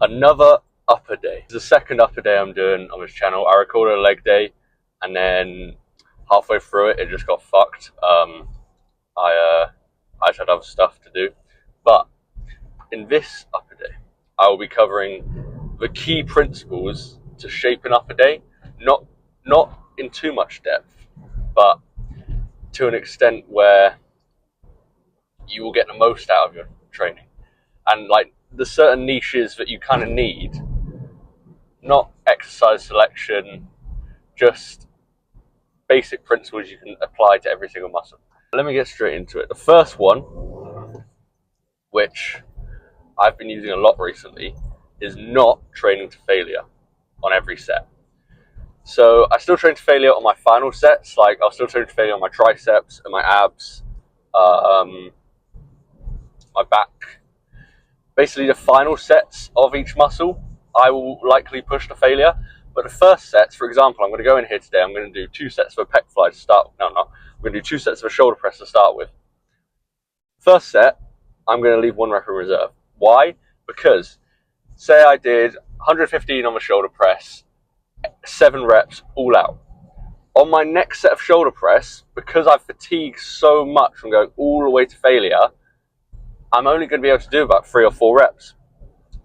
Another upper day. It's the second upper day I'm doing on this channel. I recorded a leg day, and then halfway through it, it just got fucked. I just had other stuff to do. But in this upper day, I will be covering the key principles to shape an upper day. Not in too much depth, but to an extent where you will get the most out of your training. And like the certain niches that you kind of need, not exercise selection, just basic principles you can apply to every single muscle. Let me get straight into it. The first one, which I've been using a lot recently, is not training to failure on every set. So I still train to failure on my final sets, like I'll still train to failure on my triceps and my abs, my back. Basically the final sets of each muscle, I will likely push to failure. But the first sets, for example, I'm going to go in here today, I'm going to do 2 sets of a pec fly to start with. I'm going to do 2 sets of a shoulder press to start with. First set, I'm going to leave 1 rep in reserve. Why? Because say I did 115 on the shoulder press, 7 reps all out. On my next set of shoulder press, because I've fatigued so much from going all the way to failure, I'm only going to be able to do about 3 or 4 reps.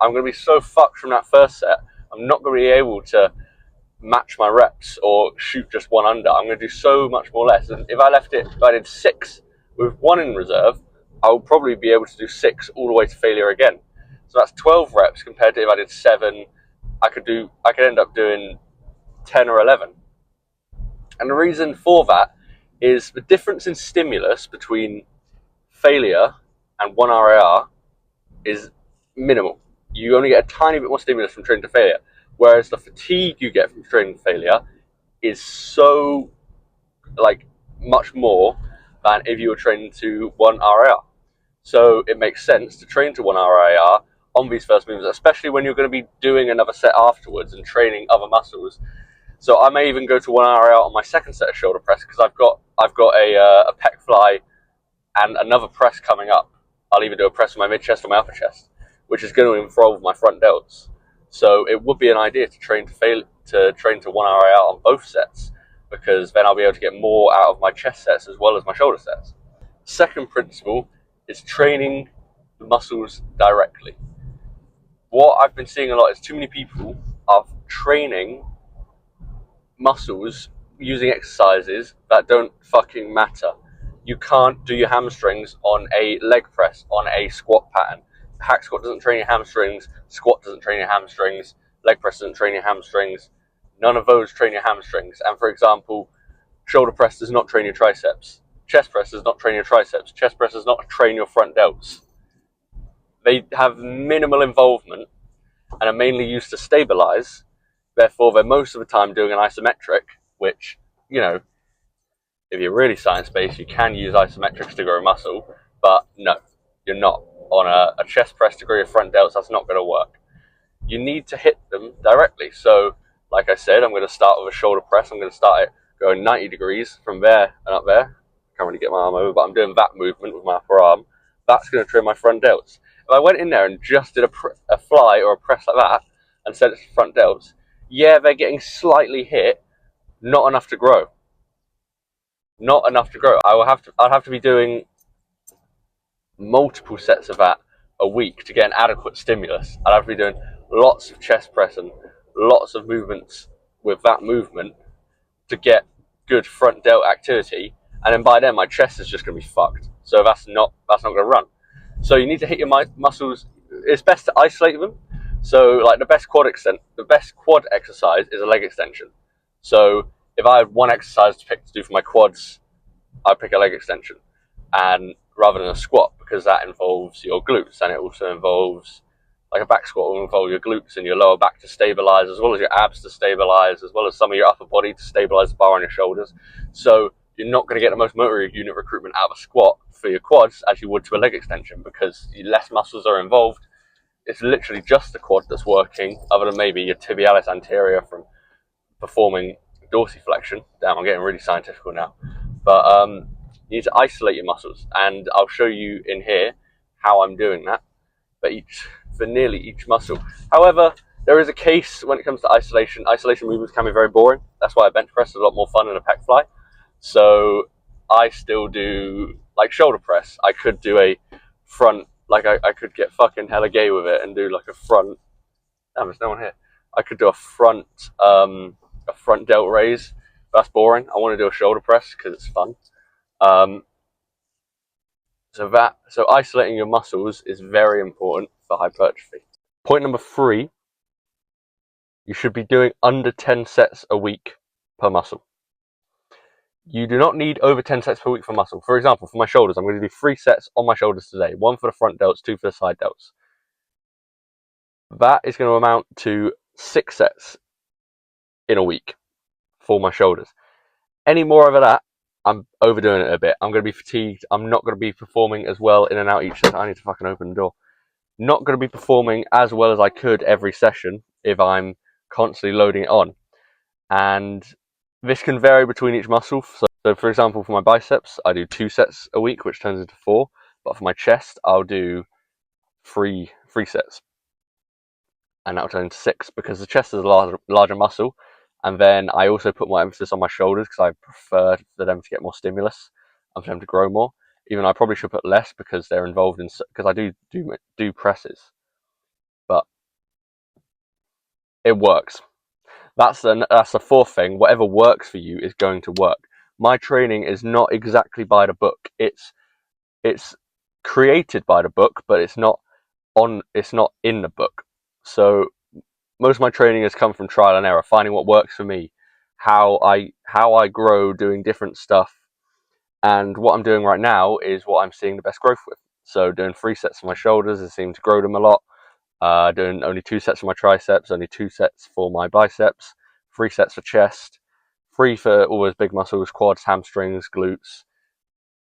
I'm going to be so fucked from that first set, I'm not going to be able to match my reps or shoot just 1 under. I'm going to do so much more less. And if I did 6 with 1 in reserve, I will probably be able to do 6 all the way to failure again. So that's 12 reps compared to if I did 7, I could end up doing 10 or 11. And the reason for that is the difference in stimulus between failure and 1 RIR is minimal. You only get a tiny bit more stimulus from training to failure, whereas the fatigue you get from training to failure is so much more than if you were training to 1 RIR. So it makes sense to train to 1 RIR on these first movements, especially when you're going to be doing another set afterwards and training other muscles. So I may even go to 1 RIR on my second set of shoulder press because I've got a pec fly and another press coming up. I'll either do a press on my mid chest or my upper chest, which is going to involve my front delts. So it would be an idea to train to 1 RIR on both sets, because then I'll be able to get more out of my chest sets as well as my shoulder sets. Second principle is training the muscles directly. What I've been seeing a lot is too many people are training muscles using exercises that don't fucking matter. You can't do your hamstrings on a leg press, on a squat pattern. Hack squat doesn't train your hamstrings, squat doesn't train your hamstrings, leg press doesn't train your hamstrings. None of those train your hamstrings. And for example, shoulder press does not train your triceps. Chest press does not train your triceps. Chest press does not train your front delts. They have minimal involvement and are mainly used to stabilize. Therefore, they're most of the time doing an isometric, which, if you're really science-based, you can use isometrics to grow muscle, but no, you're not. On a chest press to grow your front delts, that's not going to work. You need to hit them directly. So, like I said, I'm going to start with a shoulder press. I'm going to start it going 90 degrees from there and up there. I can't really get my arm over, but I'm doing that movement with my upper arm. That's going to train my front delts. If I went in there and just did a fly or a press like that and set it to front delts, yeah, they're getting slightly hit, not enough to grow. Not enough to grow. I'd have to be doing multiple sets of that a week to get an adequate stimulus. I'd have to be doing lots of chest press and lots of movements with that movement to get good front delt activity, and then by then my chest is just going to be fucked. So that's not going to run. So you need to hit your muscles. It's best to isolate them. So like the best quad exercise is a leg extension. So if I had one exercise to do for my quads, I'd pick a leg extension, and rather than a squat, because that involves your glutes, and it also involves, like a back squat will involve your glutes and your lower back to stabilize, as well as your abs to stabilize, as well as some of your upper body to stabilize the bar on your shoulders. So you're not going to get the most motor unit recruitment out of a squat for your quads as you would to a leg extension, because less muscles are involved. It's literally just the quad that's working, other than maybe your tibialis anterior from performing dorsiflexion. Damn, I'm getting really scientific now. But you need to isolate your muscles, and I'll show you in here how I'm doing that for nearly each muscle. However, there is a case when it comes to isolation. Isolation movements can be very boring. That's why a bench press is a lot more fun than a pec fly. So I still do, like, shoulder press. I could do a front, like I could get fucking hella gay with it and do like a front. Damn, there's no one here. I could do a front delt raise. That's boring. I want to do a shoulder press because it's fun. So isolating your muscles is very important for hypertrophy. Point number 3, you should be doing under 10 sets a week per muscle. You do not need over 10 sets per week for muscle. For example, for my shoulders, I'm going to do 3 sets on my shoulders today. 1 for the front delts, 2 for the side delts. That is going to amount to 6 sets in a week for my shoulders. Any more over that, I'm overdoing it a bit. I'm going to be fatigued. I'm not going to be performing as well in and out each session. I need to fucking open the door. Not going to be performing as well as I could every session if I'm constantly loading it on. And this can vary between each muscle. So for example, for my biceps, I do 2 sets a week, which turns into 4. But for my chest, I'll do 3 sets. And that'll turn into 6 because the chest is a larger muscle. And then I also put more emphasis on my shoulders because I prefer for them to get more stimulus and for them to grow more. Even though I probably should put less because they're involved in, because I do presses, but it works. That's the 4th thing. Whatever works for you is going to work. My training is not exactly by the book. It's created by the book, but it's not in the book. So most of my training has come from trial and error, finding what works for me, how I grow doing different stuff. And what I'm doing right now is what I'm seeing the best growth with. So doing 3 sets for my shoulders is seeming to grow them a lot. Doing only 2 sets for my triceps, only 2 sets for my biceps, 3 sets for chest, 3 for all those big muscles, quads, hamstrings, glutes.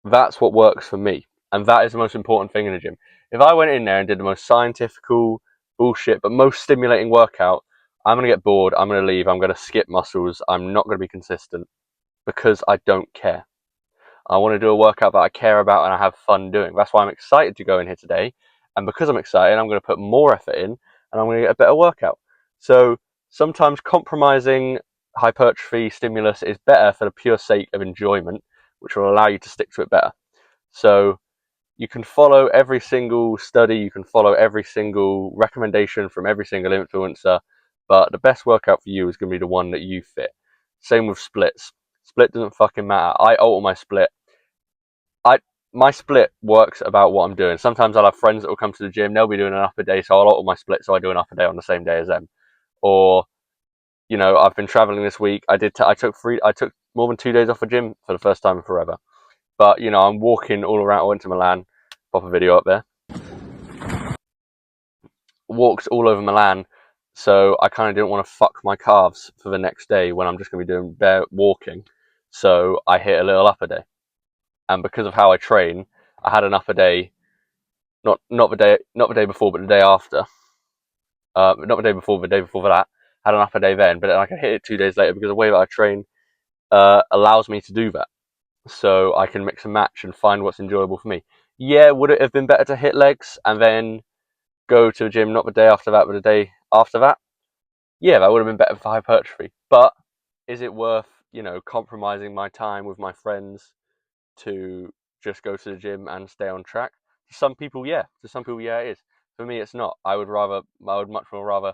That's what works for me. And that is the most important thing in the gym. If I went in there and did the most scientifical bullshit but most stimulating workout, I'm going to get bored, I'm going to leave, I'm going to skip muscles, I'm not going to be consistent because I don't care. I want to do a workout that I care about and I have fun doing. That's why I'm excited to go in here today. And because I'm excited, I'm going to put more effort in and I'm going to get a better workout. So sometimes compromising hypertrophy stimulus is better for the pure sake of enjoyment, which will allow you to stick to it better. So you can follow every single study, you can follow every single recommendation from every single influencer, but the best workout for you is going to be the one that you fit. Same with splits. Split doesn't fucking matter. I alter my split. My split works about what I'm doing. Sometimes I'll have friends that will come to the gym, they'll be doing an upper day, so I'll alter my split so I do an upper day on the same day as them. Or, I've been traveling this week. I took more than 2 days off the gym for the first time in forever. But I'm walking all around. I went to Milan, pop a video up there. Walked all over Milan, so I kind of didn't want to fuck my calves for the next day when I'm just going to be doing bare walking. So I hit a little upper day. And because of how I train, I had an upper day, not the day before, but the day after. Not the day before that. Had an upper day then, but I can hit it 2 days later because the way that I train allows me to do that. So I can mix and match and find what's enjoyable for me. Yeah, would it have been better to hit legs and then go to the gym not the day after that, but the day after that? Yeah, that would have been better for hypertrophy. But is it worth, compromising my time with my friends to just go to the gym and stay on track? To some people, yeah. To some people, yeah, it is. For me, it's not. I would much more rather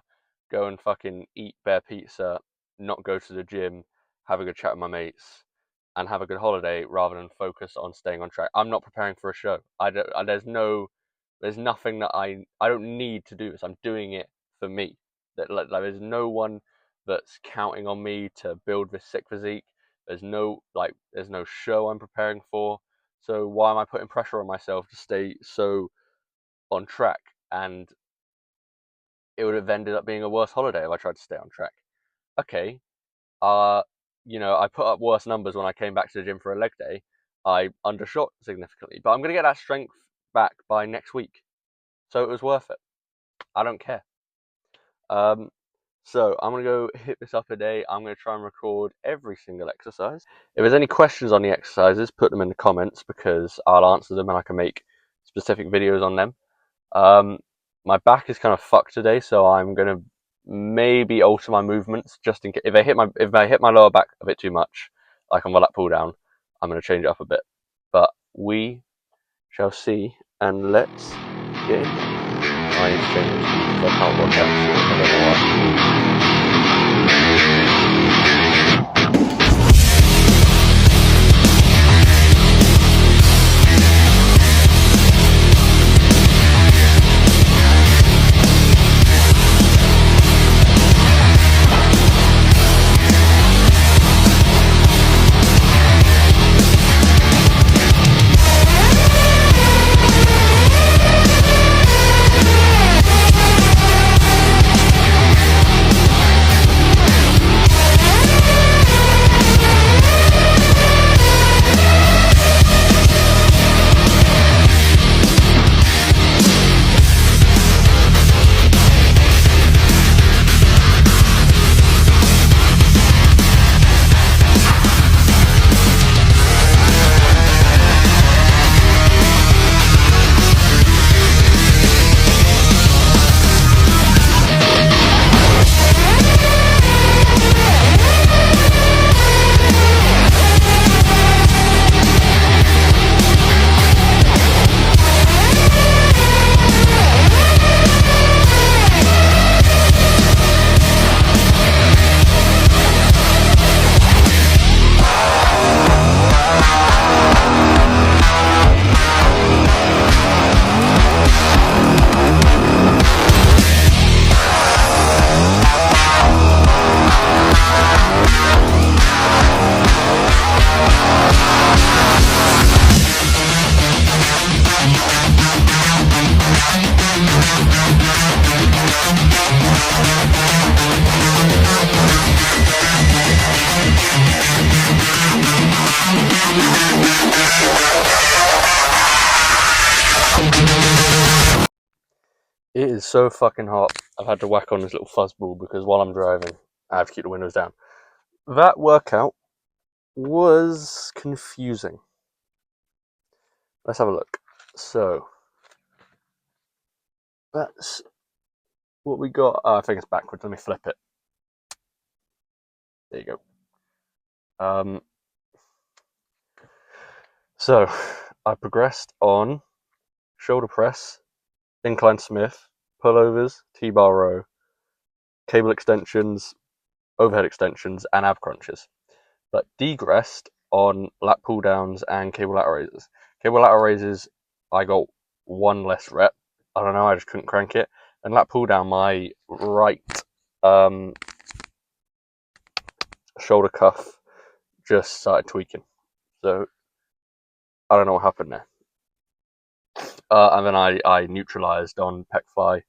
go and fucking eat bare pizza, not go to the gym, have a good chat with my mates, and have a good holiday rather than focus on staying on track. I'm not preparing for a show. There's nothing that I don't need to do this. I'm doing it for me. There's no one that's counting on me to build this sick physique. There's no show I'm preparing for. So why am I putting pressure on myself to stay so on track? And it would have ended up being a worse holiday if I tried to stay on track. Okay, I put up worse numbers when I came back to the gym for a leg day. I undershot significantly, but I'm going to get that strength back by next week. So it was worth it. I don't care. So I'm going to go hit this up a day. I'm going to try and record every single exercise. If there's any questions on the exercises, put them in the comments because I'll answer them and I can make specific videos on them. my back is kind of fucked today, so I'm gonna maybe alter my movements just in case. If I hit my lower back a bit too much, like on my lat pull down, I'm gonna change it up a bit. But we shall see, and let's get in. I need to change it because I can't work out. I don't know why. It is so fucking hot. I've had to whack on this little fuzzball because while I'm driving, I have to keep the windows down. That workout was confusing. Let's have a look. So, that's what we got. Oh, I think it's backwards. Let me flip it. There you go. So, I progressed on shoulder press, incline Smith, pullovers, T-bar row, cable extensions, overhead extensions, and ab crunches. But degressed on lat pull downs and cable lat raises. Cable lat raises, I got one less rep. I don't know, I just couldn't crank it. And lat pull down, my right shoulder cuff just started tweaking. So I don't know what happened there. And then I neutralized on pec fly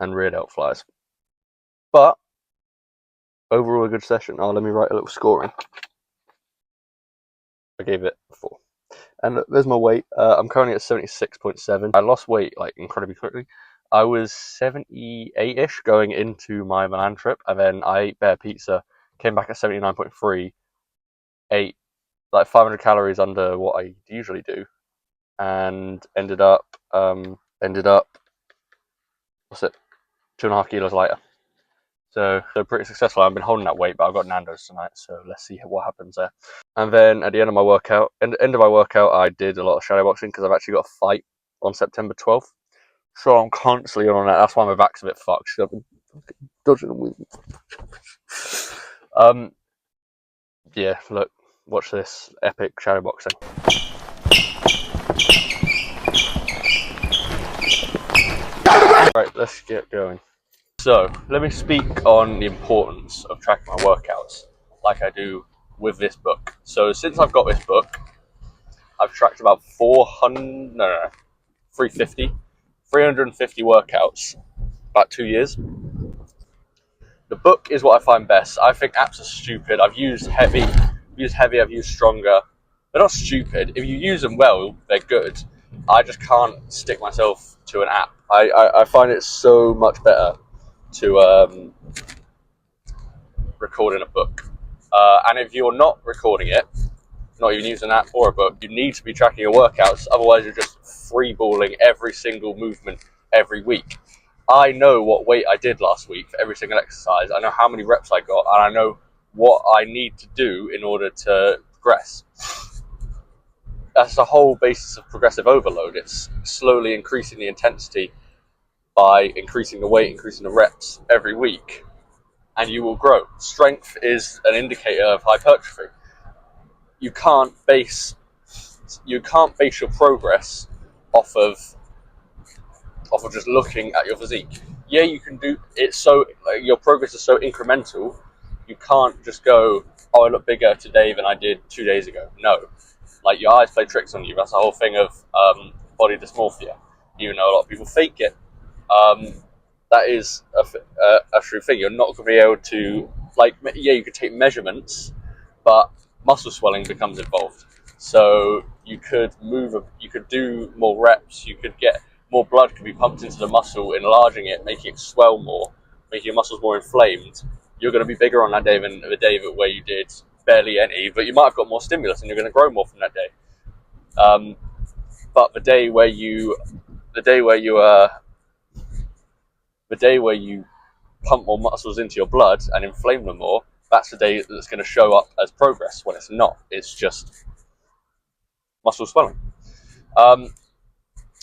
and rear delt flies. But overall, a good session. Oh, let me write a little scoring. I gave it a 4. And there's my weight. I'm currently at 76.7. I lost weight like incredibly quickly. I was 78-ish going into my Milan trip, and then I ate Bear Pizza, came back at 79.3, ate like 500 calories under what I usually do, and ended up what's it, 2.5 kilos lighter. So pretty successful. I've been holding that weight, but I've got Nando's tonight, so let's see what happens there. And then at the end of my workout, I did a lot of shadowboxing because I've actually got a fight on September 12th. So I'm constantly on that. That's why my back's a bit fucked. I've been dodging them with. Yeah, look, watch this epic shadowboxing. Right, let's get going. So, let me speak on the importance of tracking my workouts, like I do with this book. So, since I've got this book, I've tracked about 350 workouts, about 2 years. The book is what I find best. I think apps are stupid. I've used heavy, I've used stronger. They're not stupid. If you use them well, they're good. I just can't stick myself to an app. I find it so much better to record in a book. And if you're not recording it, not even using an app or a book, you need to be tracking your workouts. Otherwise, you're just freeballing every single movement every week. I know what weight I did last week for every single exercise. I know how many reps I got, and I know what I need to do in order to progress. That's the whole basis of progressive overload. It's slowly increasing the intensity by increasing the weight, increasing the reps every week, and you will grow. Strength is an indicator of hypertrophy. You can't base your progress off of just looking at your physique. Yeah, you can do it. Your progress is so incremental. You can't just go, oh, I look bigger today than I did 2 days ago. No, like your eyes play tricks on you. That's the whole thing of body dysmorphia. Even though a lot of people fake it, that is a true thing. You're not going to be able to, you could take measurements, but muscle swelling becomes involved. So you could do more reps. You could get more blood could be pumped into the muscle, enlarging it, making it swell more, making your muscles more inflamed. You're going to be bigger on that day than the day where you did barely any, but you might have got more stimulus and you're going to grow more from that day. But the day where you pump more muscles into your blood and inflame them more, that's the day that's going to show up as progress, when it's not. It's just muscle swelling.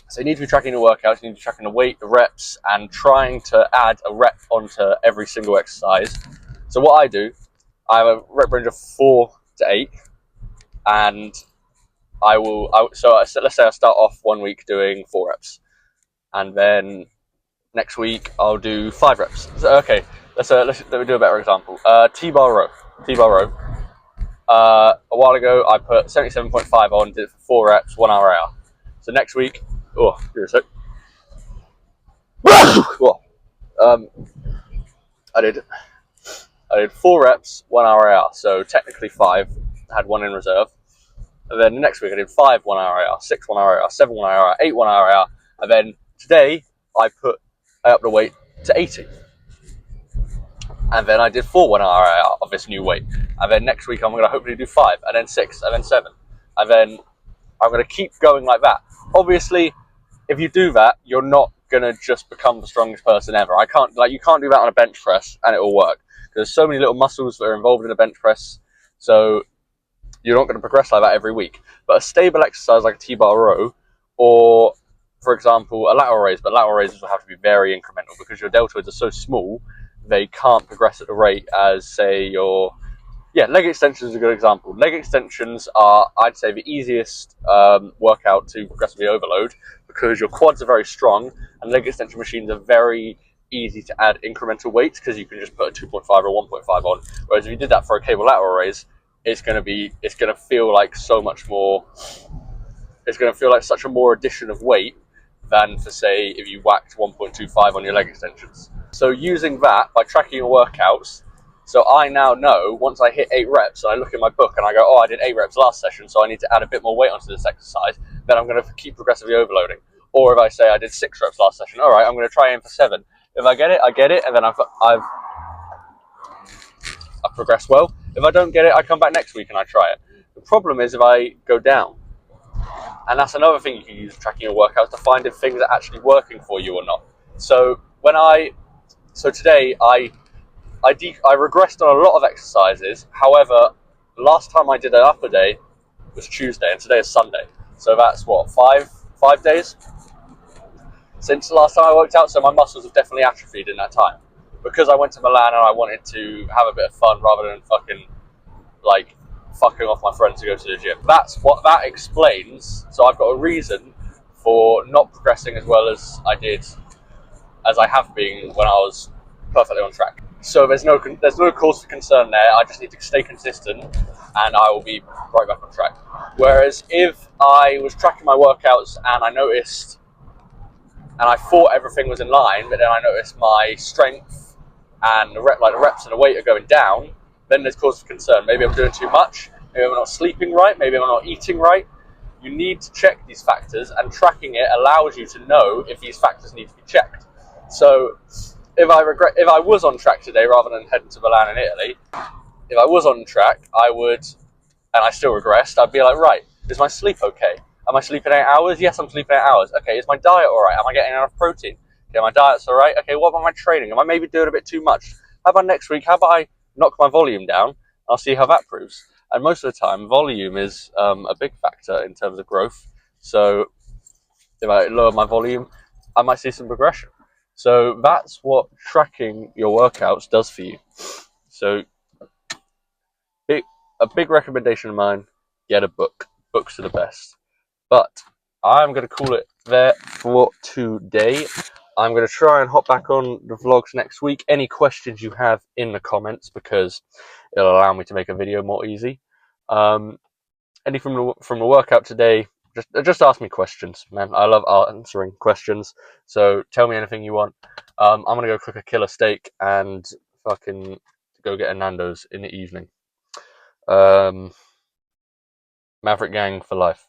So you need to be tracking the workouts, you need to be tracking the weight, the reps, and trying to add a rep onto every single exercise. So what I do, I have a rep range of 4 to 8, and so let's say I start off 1 week doing 4 reps, and then next week I'll do 5 reps. So, okay, let me do a better example. T-bar row. A while ago I put 77.5 on, did it for 4 reps, 1 hour out. So next week, give a sec. I did 4 reps, 1 hour out. So technically 5. I had 1 in reserve. And then the next week I did 5 1 hour out, 6 1 hour out, 7 1 hour out, 8 1 hour out. And then today I upped the weight to 80. And then I did 4 1 hour out of this new weight. And then next week I'm going to hopefully do 5, and then 6, and then 7. And then I'm going to keep going like that. Obviously, if you do that, you're not going to just become the strongest person ever. You can't do that on a bench press and it will work. There's so many little muscles that are involved in a bench press, so you're not going to progress like that every week. But a stable exercise like a T-bar row, or for example a lateral raise, but lateral raises will have to be very incremental because your deltoids are so small, they can't progress at the rate as, say, leg extensions is a good example. Leg extensions are, I'd say, the easiest workout to progressively overload because your quads are very strong and leg extension machines are very easy to add incremental weights because you can just put a 2.5 or 1.5 on. Whereas if you did that for a cable lateral raise, it's going to feel like so much more. It's going to feel like such a more addition of weight than, for say, if you whacked 1.25 on your leg extensions. So using that by tracking your workouts. So I now know once I hit 8 reps and I look in my book and I go, I did 8 reps last session, so I need to add a bit more weight onto this exercise, then I'm going to keep progressively overloading. Or if I say I did 6 reps last session, all right, I'm going to try aim for 7. If I get it, I get it, and then I've progressed well. If I don't get it, I come back next week and I try it. The problem is if I go down. And that's another thing you can use tracking your workouts to find if things are actually working for you or not. So today I regressed on a lot of exercises. However, last time I did an upper day was Tuesday, and today is Sunday. So that's what, 5 days since the last time I worked out. So my muscles have definitely atrophied in that time because I went to Milan and I wanted to have a bit of fun rather than fucking off my friends to go to the gym. That's what that explains. So I've got a reason for not progressing as well as I have been when I was perfectly on track. So there's no cause for concern there. I just need to stay consistent and I will be right back on track. Whereas if I was tracking my workouts and I noticed and I thought everything was in line, but then I noticed my strength and the reps and the weight are going down, then there's cause for concern. Maybe I'm doing too much, maybe I'm not sleeping right, maybe I'm not eating right. You need to check these factors, and tracking it allows you to know if these factors need to be checked. So if I was on track today rather than heading to Milan in Italy, if I was on track, and I still regressed, I'd be like, right, is my sleep okay? Am I sleeping 8 hours? Yes, I'm sleeping 8 hours. Okay, is my diet all right? Am I getting enough protein? Okay, my diet's all right. Okay, what about my training? Am I maybe doing a bit too much? How about next week? How about I knock my volume down? I'll see how that proves. And most of the time, volume is a big factor in terms of growth. So if I lower my volume, I might see some progression. So that's what tracking your workouts does for you. So a big recommendation of mine, get a book. Books are the best. But I'm going to call it there for today. I'm going to try and hop back on the vlogs next week. Any questions you have in the comments, because it'll allow me to make a video more easy. Any from the workout today, just ask me questions, man. I love answering questions. So tell me anything you want. I'm going to go cook a killer steak and fucking go get a Nando's in the evening. Maverick Gang for life.